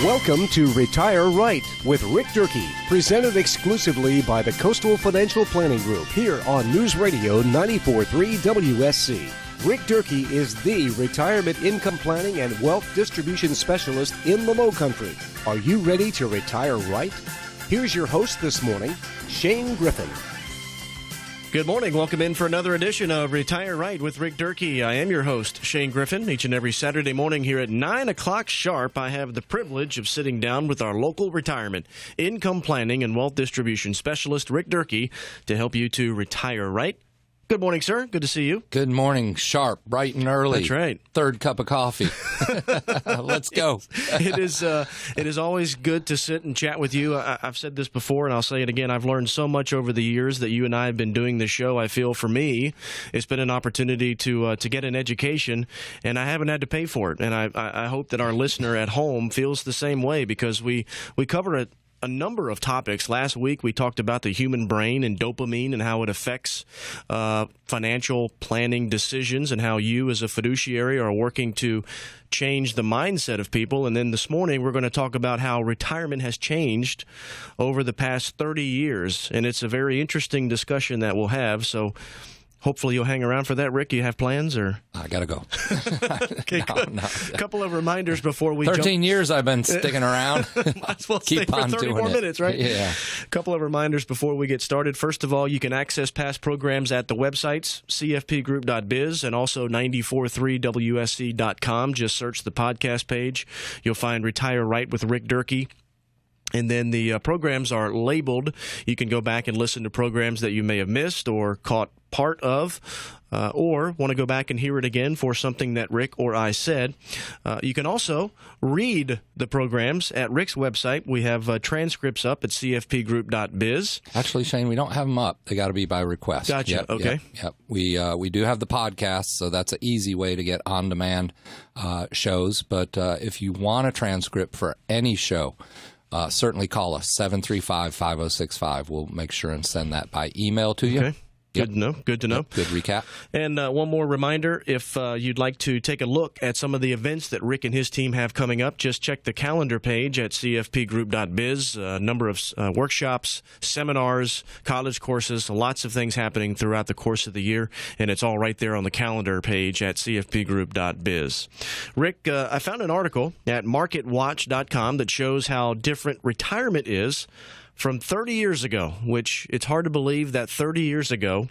Welcome to Retire Right with Rick Durkee, presented exclusively by the Coastal Financial Planning Group here on News Radio 94.3 WSC. Rick Durkee is the retirement income planning and wealth distribution specialist in the Lowcountry. Are you ready to retire right? Here's your host this morning, Shane Griffin. Good morning. Welcome in for another edition of Retire Right with Rick Durkee. I am your host, Shane Griffin. Each and every Saturday morning here at 9 o'clock sharp, I have the privilege of sitting down with our local retirement, income planning, and wealth distribution specialist, Rick Durkee, to help you to retire right. Good morning, sir. Good to see you. Good morning. Sharp, bright and early. That's right. Third cup of coffee. Let's go. It is always good to sit and chat with you. I've said this before, and I'll say it again. I've learned so much over the years that you and I have been doing this show. I feel for me, it's been an opportunity to get an education, and I haven't had to pay for it. And I hope that our listener at home feels the same way, because we cover it. A number of topics. Last week, we talked about the human brain and dopamine and how it affects financial planning decisions and how you as a fiduciary are working to change the mindset of people. And then this morning, we're going to talk about how retirement has changed over the past 30 years. And it's a very interesting discussion that we'll have. So hopefully you'll hang around for that. Rick, you have plans? Or I got to go. Okay, good. A couple of reminders before we 13 years I've been sticking around. Might as well Keep stay for on 30 doing more it. minutes, right? Yeah. A couple of reminders before we get started. First of all, you can access past programs at the websites, cfpgroup.biz and also 943wsc.com. Just search the podcast page. You'll find Retire Right with Rick Durkee. And then the programs are labeled. You can go back and listen to programs that you may have missed or caught part of, or want to go back and hear it again for something that Rick or I said. You can also read the programs at Rick's website. We have transcripts up at cfpgroup.biz. Actually, Shane, we don't have them up. They got to be by request. Gotcha. Yep, Okay. Yep. We do have the podcast, so that's an easy way to get on-demand shows. But if you want a transcript for any show, certainly call us, 735-5065. We'll make sure and send that by email to you. Okay. Good to know. Good to know. Yep, good recap. And one more reminder, if you'd like to take a look at some of the events that Rick and his team have coming up, just check the calendar page at cfpgroup.biz. A number of workshops, seminars, college courses, lots of things happening throughout the course of the year, and it's all right there on the calendar page at cfpgroup.biz. Rick, I found an article at marketwatch.com that shows how different retirement is from 30 years ago, which it's hard to believe that 30 years ago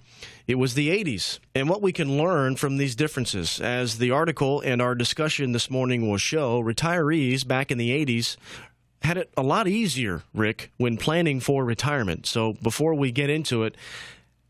it was the 80s, and what we can learn from these differences. As the article and our discussion this morning will show, retirees back in the 80s had it a lot easier, Rick, when planning for retirement. So before we get into it,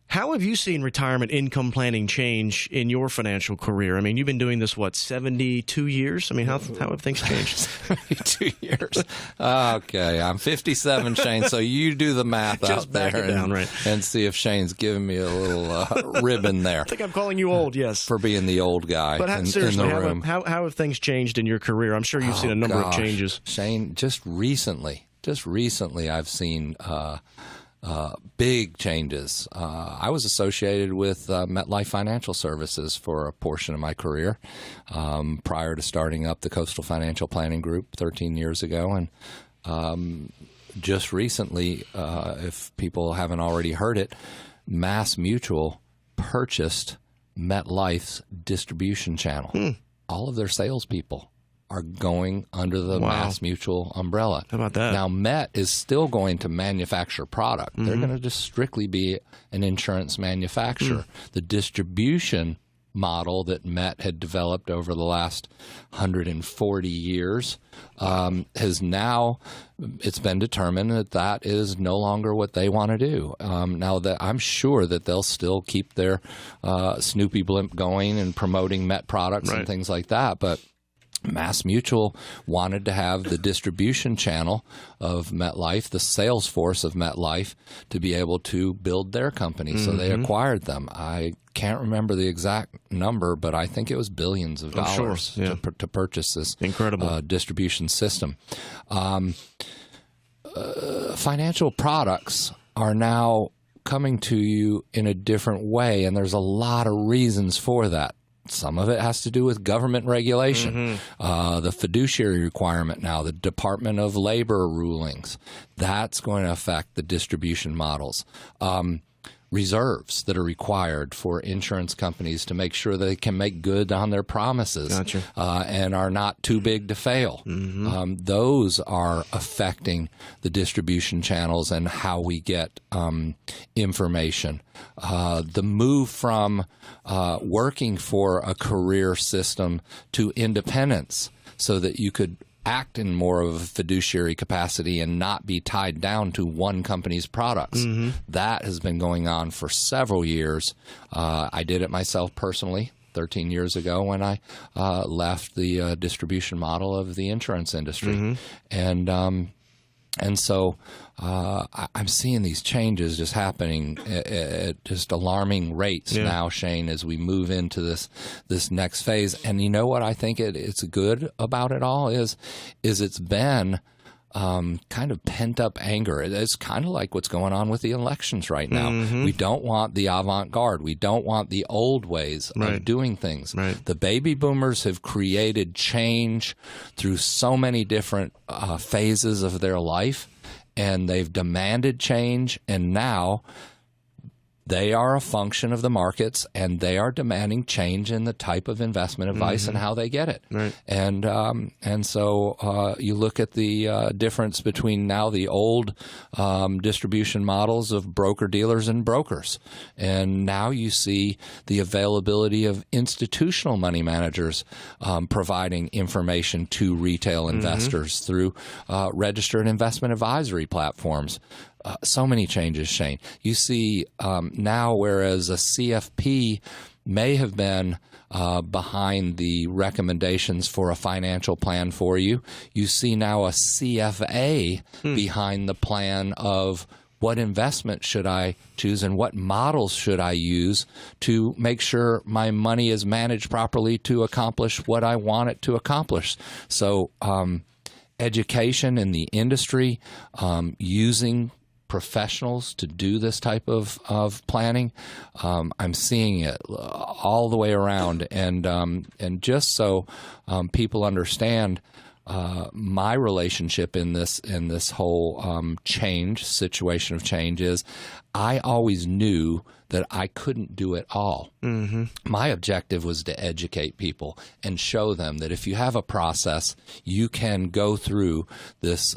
how have you seen retirement income planning change in your financial career? I mean, you've been doing this, 72 years? I mean, how have things changed? 72 years. Okay, I'm 57, Shane, so you do the math Just out there back it down, right. and see if Shane's giving me a little ribbon there. I think I'm calling you old, yes. For being the old guy But seriously, in the room. How have things changed in your career? I'm sure you've seen a number of changes. Shane, just recently I've seen big changes. I was associated with MetLife Financial Services for a portion of my career prior to starting up the Coastal Financial Planning Group 13 years ago. And just recently, if people haven't already heard it, Mass Mutual purchased MetLife's distribution channel. All of their salespeople are going under the Mass Mutual umbrella. How about that? Now, Met is still going to manufacture product. They're going to just strictly be an insurance manufacturer. The distribution model that Met had developed over the last 140 years has now, it's been determined that is no longer what they want to do. Now, that I'm sure that they'll still keep their Snoopy blimp going and promoting Met products and things like that, but Mass Mutual wanted to have the distribution channel of MetLife, the sales force of MetLife, to be able to build their company. So they acquired them. I can't remember the exact number, but I think it was billions of dollars to purchase this incredible distribution system. Financial products are now coming to you in a different way, and there's a lot of reasons for that. Some of it has to do with government regulation, the fiduciary requirement now, the Department of Labor rulings. That's going to affect the distribution models. Reserves that are required for insurance companies to make sure they can make good on their promises and are not too big to fail. Those are affecting the distribution channels and how we get information. The move from working for a career system to independence so that you could act in more of a fiduciary capacity and not be tied down to one company's products. That has been going on for several years. I did it myself personally 13 years ago when I left the distribution model of the insurance industry. And so I'm seeing these changes just happening at just alarming rates now, Shane, as we move into this next phase. And you know what I think it's good about it all is it's been kind of pent-up anger. It's kind of like what's going on with the elections right now. We don't want the avant-garde. We don't want the old ways of doing things. The baby boomers have created change through so many different phases of their life, and they've demanded change, and now they are a function of the markets, and they are demanding change in the type of investment advice and how they get it. And so you look at the difference between now the old distribution models of broker-dealers and brokers, and now you see the availability of institutional money managers providing information to retail investors through registered investment advisory platforms. So many changes, Shane. You see now, whereas a CFP may have been behind the recommendations for a financial plan for you, you see now a CFA behind the plan of what investment should I choose and what models should I use to make sure my money is managed properly to accomplish what I want it to accomplish. So education in the industry, using professionals to do this type of planning, I'm seeing it all the way around, and just so people understand my relationship in this whole situation of change is, I always knew that I couldn't do it all. My objective was to educate people and show them that if you have a process, you can go through this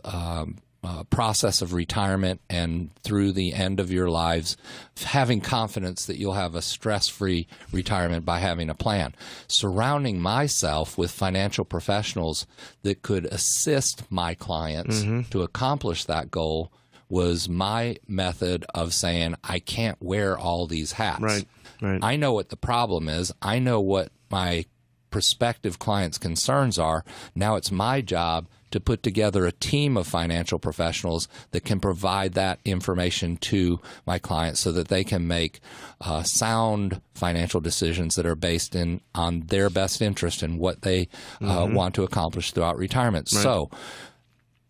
process of retirement and through the end of your lives, having confidence that you'll have a stress-free retirement by having a plan. Surrounding myself with financial professionals that could assist my clients to accomplish that goal was my method of saying, I can't wear all these hats. I know what the problem is. I know what my prospective clients' concerns are. Now it's my job to put together a team of financial professionals that can provide that information to my clients so that they can make sound financial decisions that are based on their best interest and what they want to accomplish throughout retirement. So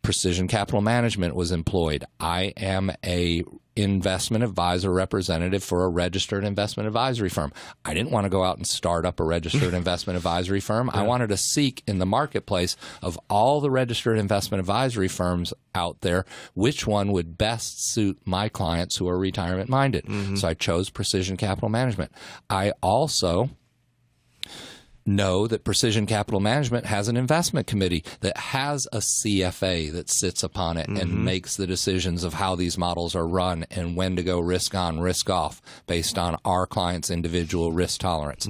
Precision Capital Management was employed. I am a investment advisor representative for a registered investment advisory firm. I didn't want to go out and start up a registered investment advisory firm. I wanted to seek in the marketplace of all the registered investment advisory firms out there, which one would best suit my clients who are retirement minded. So I chose Precision Capital Management. I also know that Precision Capital Management has an investment committee that has a CFA that sits upon it and makes the decisions of how these models are run and when to go risk on, risk off based on our client's individual risk tolerance.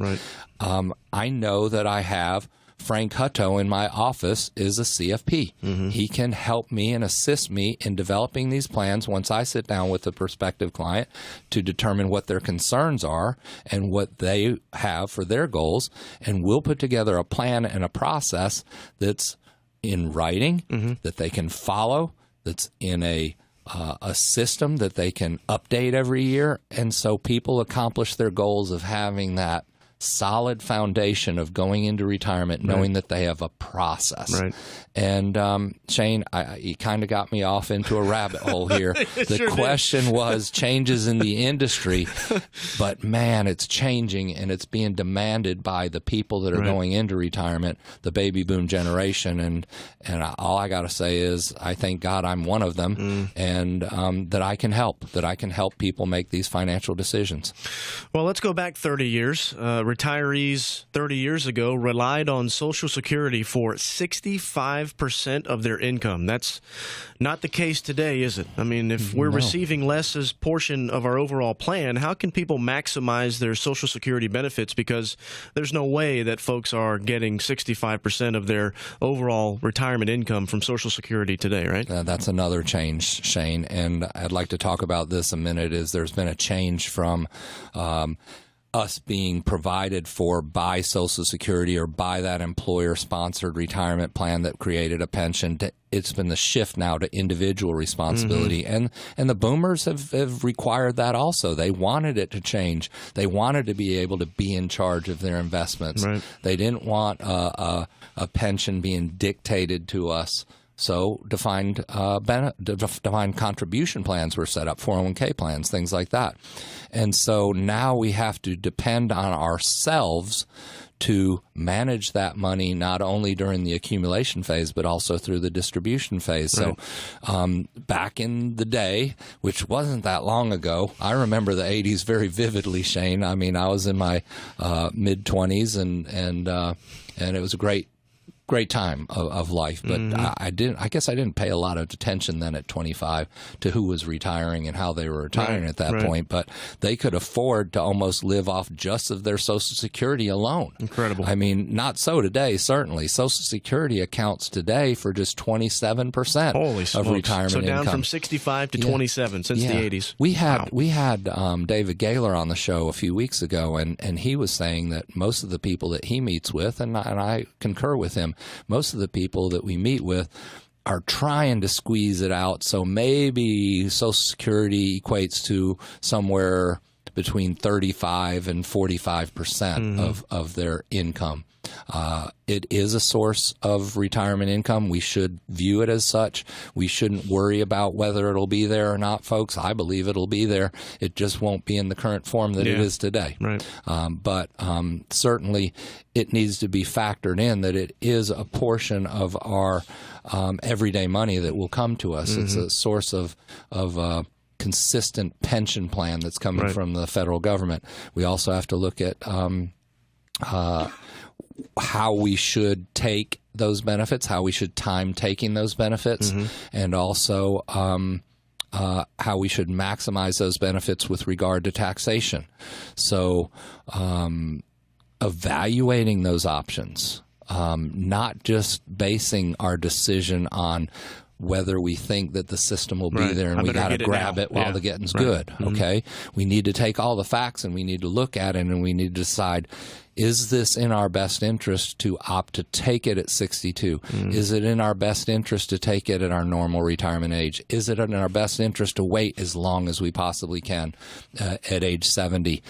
I know that I have Frank Hutto in my office is a CFP. He can help me and assist me in developing these plans once I sit down with the prospective client to determine what their concerns are and what they have for their goals. And we'll put together a plan and a process that's in writing, that they can follow, that's in a system that they can update every year. And so people accomplish their goals of having that solid foundation of going into retirement, knowing that they have a process. Right. And Shane, you kind of got me off into a rabbit hole here. The question was changes in the industry, but man, it's changing, and it's being demanded by the people that are going into retirement, the baby boom generation. And all I got to say is I thank God I'm one of them, and that I can help people make these financial decisions. Well, let's go back 30 years. Retirees 30 years ago relied on Social Security for 65% of their income. That's not the case today, is it? I mean, if we're receiving less as portion of our overall plan, how can people maximize their Social Security benefits? Because there's no way that folks are getting 65% of their overall retirement income from Social Security today, right? That's another change, Shane, and I'd like to talk about this a minute. Is there's been a change from us being provided for by Social Security or by that employer-sponsored retirement plan that created a pension. It's been the shift now to individual responsibility, and the boomers have required that also. They wanted it to change. They wanted to be able to be in charge of their investments. Right. They didn't want a pension being dictated to us. So defined contribution plans were set up, 401k plans, things like that. And so now we have to depend on ourselves to manage that money not only during the accumulation phase but also through the distribution phase. Right. So back in the day, which wasn't that long ago, I remember the 80s very vividly, Shane. I mean, I was in my mid-20s and it was a great time of life, but I guess I didn't pay a lot of attention then at 25 to who was retiring and how they were retiring at that point. But they could afford to almost live off just of their Social Security alone. Incredible. I mean, not so today, certainly. Social Security accounts today for just 27% of retirement income. So down from 65 to 27 since the 80s. We had David Gaylor on the show a few weeks ago, and he was saying that most of the people that he meets with, and I concur with him, most of the people that we meet with are trying to squeeze it out. So maybe Social Security equates to somewhere between 35 and 45% of their income. It is a source of retirement income. We should view it as such. We shouldn't worry about whether it'll be there or not, folks. I believe it'll be there. It just won't be in the current form that it is today. Right. But certainly it needs to be factored in that it is a portion of our everyday money that will come to us. It's a source of consistent pension plan that's coming from the federal government. We also have to look at how we should take those benefits, how we should time taking those benefits, and also how we should maximize those benefits with regard to taxation. So evaluating those options, not just basing our decision on whether we think that the system will be there and we got to grab it while the getting's good. Okay, we need to take all the facts and we need to look at it and we need to decide, is this in our best interest to opt to take it at 62? Is it in our best interest to take it at our normal retirement age? Is it in our best interest to wait as long as we possibly can at age 70?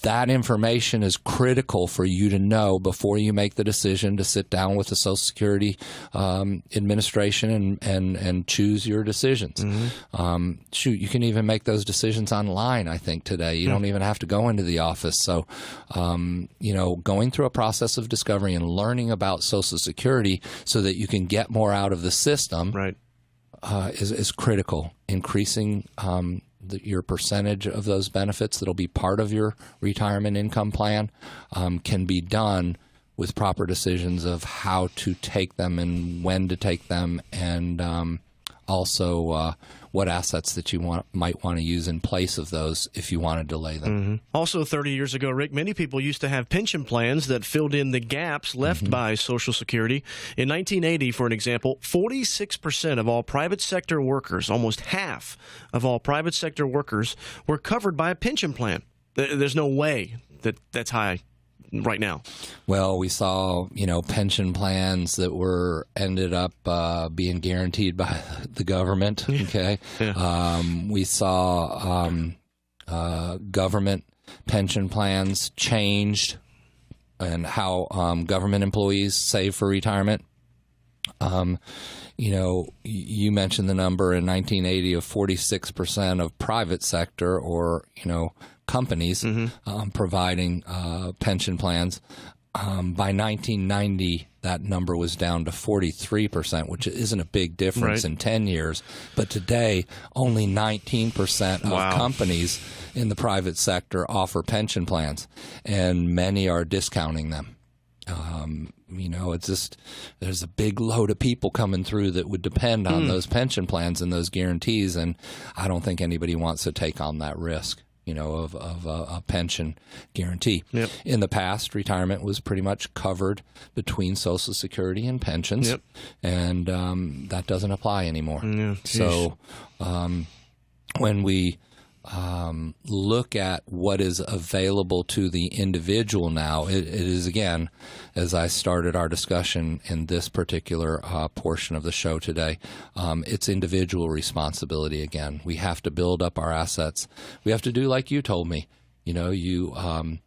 That information is critical for you to know before you make the decision to sit down with the Social Security Administration and choose your decisions. You can even make those decisions online, I think, today. You don't even have to go into the office. So going through a process of discovery and learning about Social Security so that you can get more out of the system is critical. Increasing your percentage of those benefits that'll be part of your retirement income plan can be done with proper decisions of how to take them and when to take them, and also what assets that you might want to use in place of those if you want to delay them. Also, 30 years ago, Rick, many people used to have pension plans that filled in the gaps left by Social Security. In 1980, for an example, 46% of all private sector workers, almost half of all private sector workers, were covered by a pension plan. There's no way that's high right now. Well, we saw, pension plans that ended up being guaranteed by the government. Okay. We saw government pension plans changed and how government employees save for retirement. You mentioned the number in 1980 of 46% of private sector or, companies providing pension plans. By 1990, that number was down to 43%, which isn't a big difference in 10 years. But today, only 19% of companies in the private sector offer pension plans, and many are discounting them. It's just there's a big load of people coming through that would depend on those pension plans and those guarantees, and I don't think anybody wants to take on that risk. Of a pension guarantee. Yep. In the past, retirement was pretty much covered between Social Security and pensions, and that doesn't apply anymore. Yeah, so when we look at what is available to the individual now, it is, again, as I started our discussion in this particular portion of the show today, it's individual responsibility again. We have to build up our assets. We have to do like you told me. You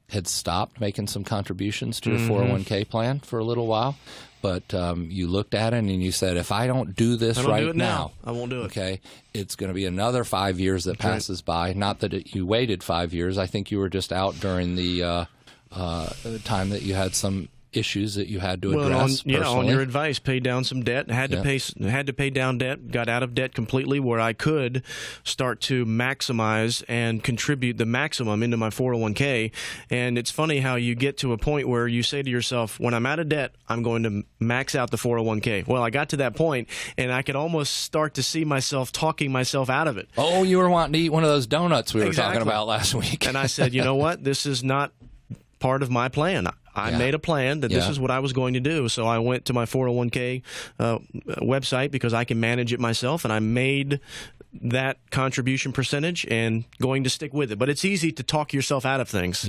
had stopped making some contributions to your 401k plan for a little while, but you looked at it and you said, if I don't do this right now, I won't do it. Okay, it's going to be another 5 years that passes by. Not that you waited 5 years. I think you were just out during the time that you had some issues that you had to address. On your advice, paid down some debt. Had to pay down debt. Got out of debt completely, where I could start to maximize and contribute the maximum into my 401k. And it's funny how you get to a point where you say to yourself, when I'm out of debt, I'm going to max out the 401k. Well, I got to that point, and I could almost start to see myself talking myself out of it. Oh, you were wanting to eat one of those donuts we were talking about last week. And I said, you know what? This is not part of my plan. I made a plan that this is what I was going to do. So I went to my 401k website because I can manage it myself, and I made that contribution percentage and going to stick with it. But it's easy to talk yourself out of things,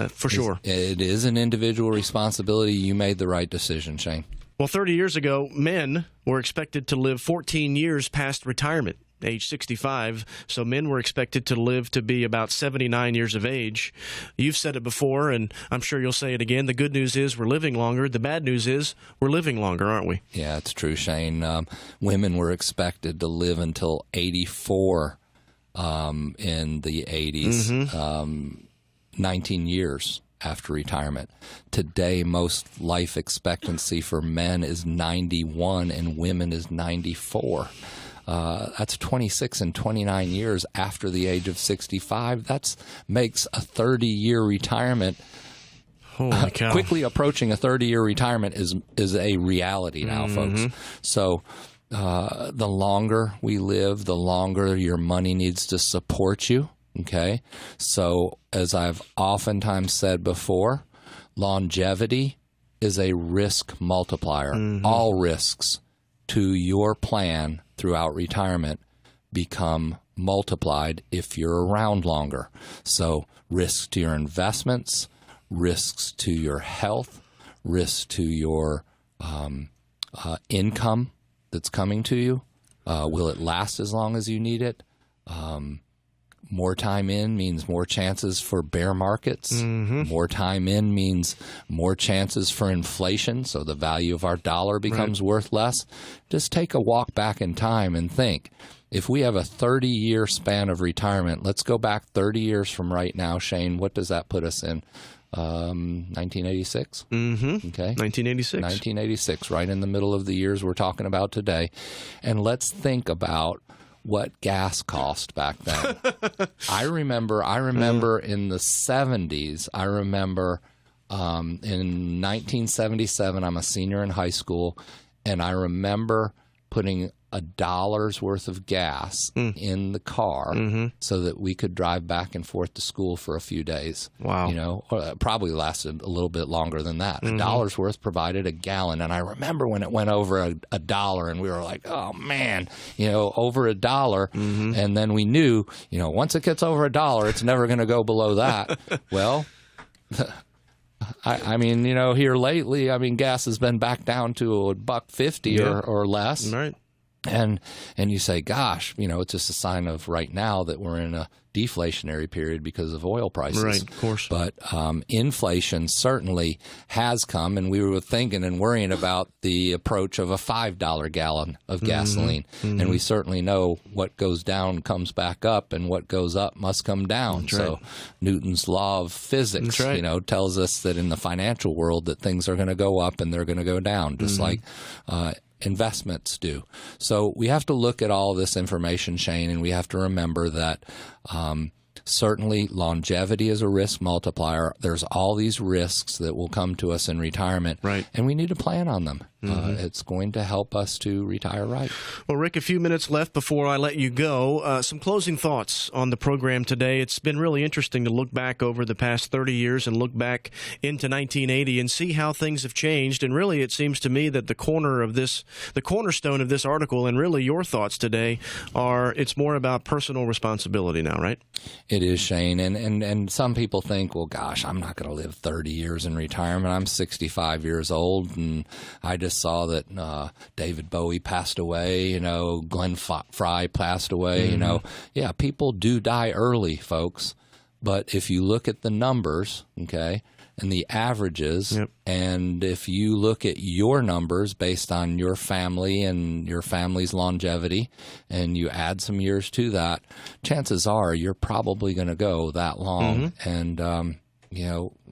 for sure. It is an individual responsibility. You made the right decision, Shane. Well, 30 years ago, men were expected to live 14 years past retirement, age 65, so men were expected to live to be about 79 years of age. You've said it before, and I'm sure you'll say it again. The good news is we're living longer. The bad news is we're living longer, aren't we? Yeah, it's true, Shane. Women were expected to live until 84 in the 80s, 19 years after retirement. Today, most life expectancy for men is 91 and women is 94. That's 26 and 29 years after the age of 65. That makes a 30-year retirement. Holy cow. Quickly approaching a 30-year retirement is a reality now, folks. So the longer we live, the longer your money needs to support you. Okay? So as I've oftentimes said before, longevity is a risk multiplier. All risks to your plan throughout retirement become multiplied if you're around longer. So risks to your investments, risks to your health, risks to your income that's coming to you. Will it last as long as you need it? More time in means more chances for bear markets. More time in means more chances for inflation, so the value of our dollar becomes worth less. Just take a walk back in time and think, if we have a 30-year span of retirement, let's go back 30 years from right now, Shane, what does that put us in? 1986? Okay. 1986. 1986, right in the middle of the years we're talking about today. And let's think about what gas cost back then. I remember in the 70s, I remember in 1977, I'm a senior in high school, and I remember putting $1's worth of gas in the car so that we could drive back and forth to school for a few days. Wow. Probably lasted a little bit longer than that. $1's worth provided a gallon. And I remember when it went over a dollar and we were like, oh man, over $1. And then we knew, once it gets over $1, it's never going to go below that. Well, I mean, here lately, gas has been back down to $1.50 or less. Right. And you say, gosh, it's just a sign of right now that we're in a deflationary period because of oil prices. Right, of course. But inflation certainly has come, and we were thinking and worrying about the approach of a $5 gallon of gasoline. Mm-hmm. And we certainly know what goes down comes back up, and what goes up must come down. That's so right. Newton's law of physics, tells us that in the financial world that things are going to go up and they're going to go down, just like investments do. So we have to look at all this information, Shane, and we have to remember that certainly longevity is a risk multiplier. There's all these risks that will come to us in retirement, right, and we need to plan on them. It's going to help us to retire right. Well, Rick, a few minutes left before I let you go. Some closing thoughts on the program today. It's been really interesting to look back over the past 30 years and look back into 1980 and see how things have changed. And really, it seems to me that the cornerstone of this article, and really your thoughts today, are it's more about personal responsibility now, right? It is, Shane. And some people think, well, gosh, I'm not going to live 30 years in retirement. I'm 65 years old, and I just saw that David Bowie passed away, Glenn Fry passed away, Yeah, people do die early, folks. But if you look at the numbers, okay, and the averages, and if you look at your numbers based on your family and your family's longevity, and you add some years to that, chances are you're probably going to go that long. And,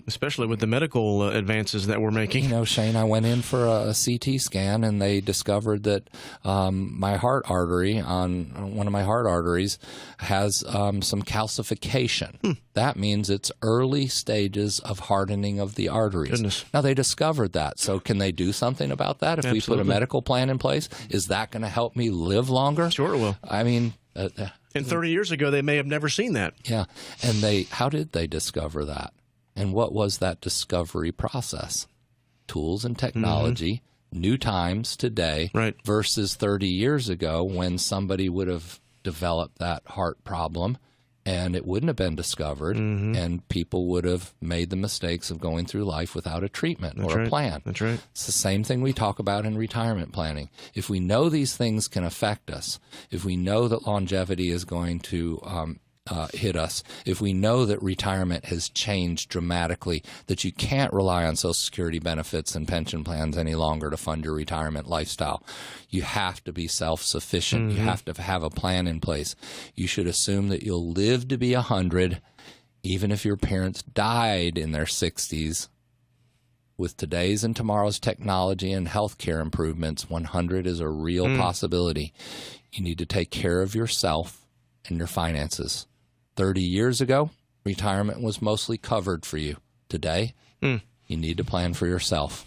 especially with the medical advances that we're making. Shane, I went in for a CT scan, and they discovered that my heart artery, on one of my heart arteries, has some calcification. That means it's early stages of hardening of the arteries. Goodness. Now, they discovered that. So can they do something about that? If we put a medical plan in place, is that going to help me live longer? Sure it will. I mean... and 30 years ago, they may have never seen that. Yeah. And how did they discover that? And what was that discovery process? Tools and technology, new times today, right, versus 30 years ago when somebody would have developed that heart problem and it wouldn't have been discovered, and people would have made the mistakes of going through life without a treatment or a plan. That's right. It's the same thing we talk about in retirement planning. If we know these things can affect us, if we know that longevity is going to hit us, if we know that retirement has changed dramatically, that you can't rely on Social Security benefits and pension plans any longer to fund your retirement lifestyle. You have to be self-sufficient. You have to have a plan in place. You should assume that you'll live to be 100, even if your parents died in their 60s. With today's and tomorrow's technology and healthcare improvements, 100 is a real possibility. You need to take care of yourself and your finances. 30 years ago, retirement was mostly covered for you. Today, you need to plan for yourself.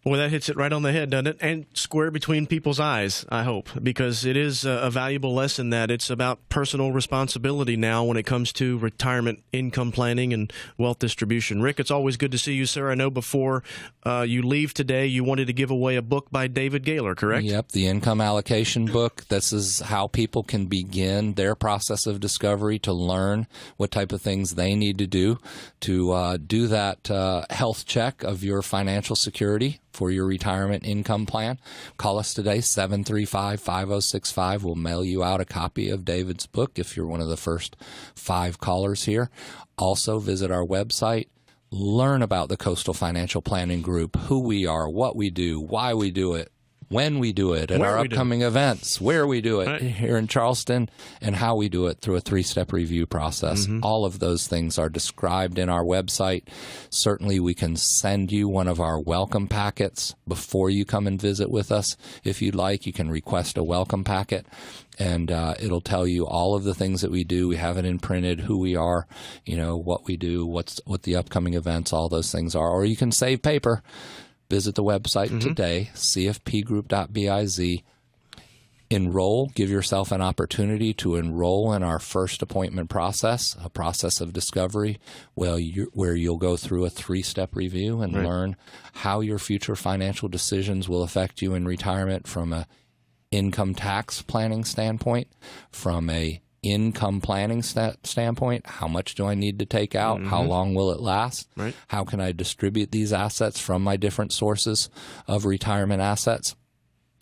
Boy, that hits it right on the head, doesn't it? And square between people's eyes, I hope, because it is a valuable lesson that it's about personal responsibility now when it comes to retirement income planning and wealth distribution. Rick, it's always good to see you, sir. I know before you leave today, you wanted to give away a book by David Gaylor, correct? Yep, the income allocation book. This is how people can begin their process of discovery to learn what type of things they need to do that health check of your financial security for your retirement income plan. Call us today, 735-5065. We'll mail you out a copy of David's book if you're one of the first 5 callers here. Also, visit our website. Learn about the Coastal Financial Planning Group, who we are, what we do, why we do it, when we do it, at our upcoming events, where we do it here in Charleston, and how we do it through a 3-step review process. All of those things are described in our website. Certainly, we can send you one of our welcome packets before you come and visit with us. If you'd like, you can request a welcome packet, and it'll tell you all of the things that we do. We have it imprinted, who we are, what we do, what the upcoming events, all those things are. Or you can save paper. Visit the website today, cfpgroup.biz. Enroll. Give yourself an opportunity to enroll in our first appointment process, a process of discovery, where you'll go through a 3-step review and learn how your future financial decisions will affect you in retirement from a income tax planning standpoint, from a income planning standpoint. How much do I need to take out? How long will it last? How can I distribute these assets from my different sources of retirement assets?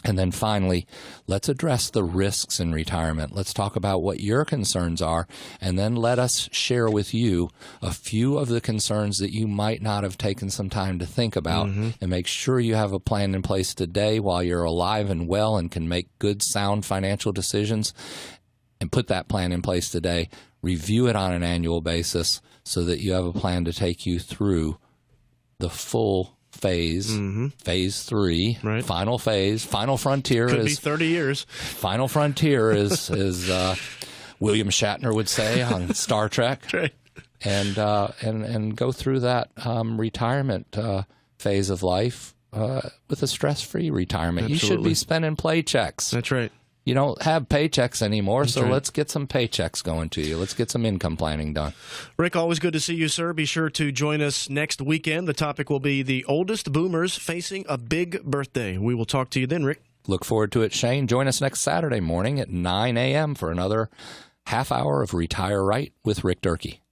And then finally, let's address the risks in retirement. Let's talk about what your concerns are, and then let us share with you a few of the concerns that you might not have taken some time to think about, and make sure you have a plan in place today while you're alive and well and can make good, sound financial decisions, and put that plan in place today. Review it on an annual basis so that you have a plan to take you through the full phase, phase 3, right. Final phase, final frontier. Could be 30 years. Final frontier is William Shatner would say on Star Trek, right. and go through that retirement phase of life with a stress-free retirement. Absolutely. You should be spending paychecks. That's right. You don't have paychecks anymore, That's so right. Let's get some paychecks going to you. Let's get some income planning done. Rick, always good to see you, sir. Be sure to join us next weekend. The topic will be the oldest boomers facing a big birthday. We will talk to you then, Rick. Look forward to it, Shane. Join us next Saturday morning at 9 a.m. for another half hour of Retire Right with Rick Durkee.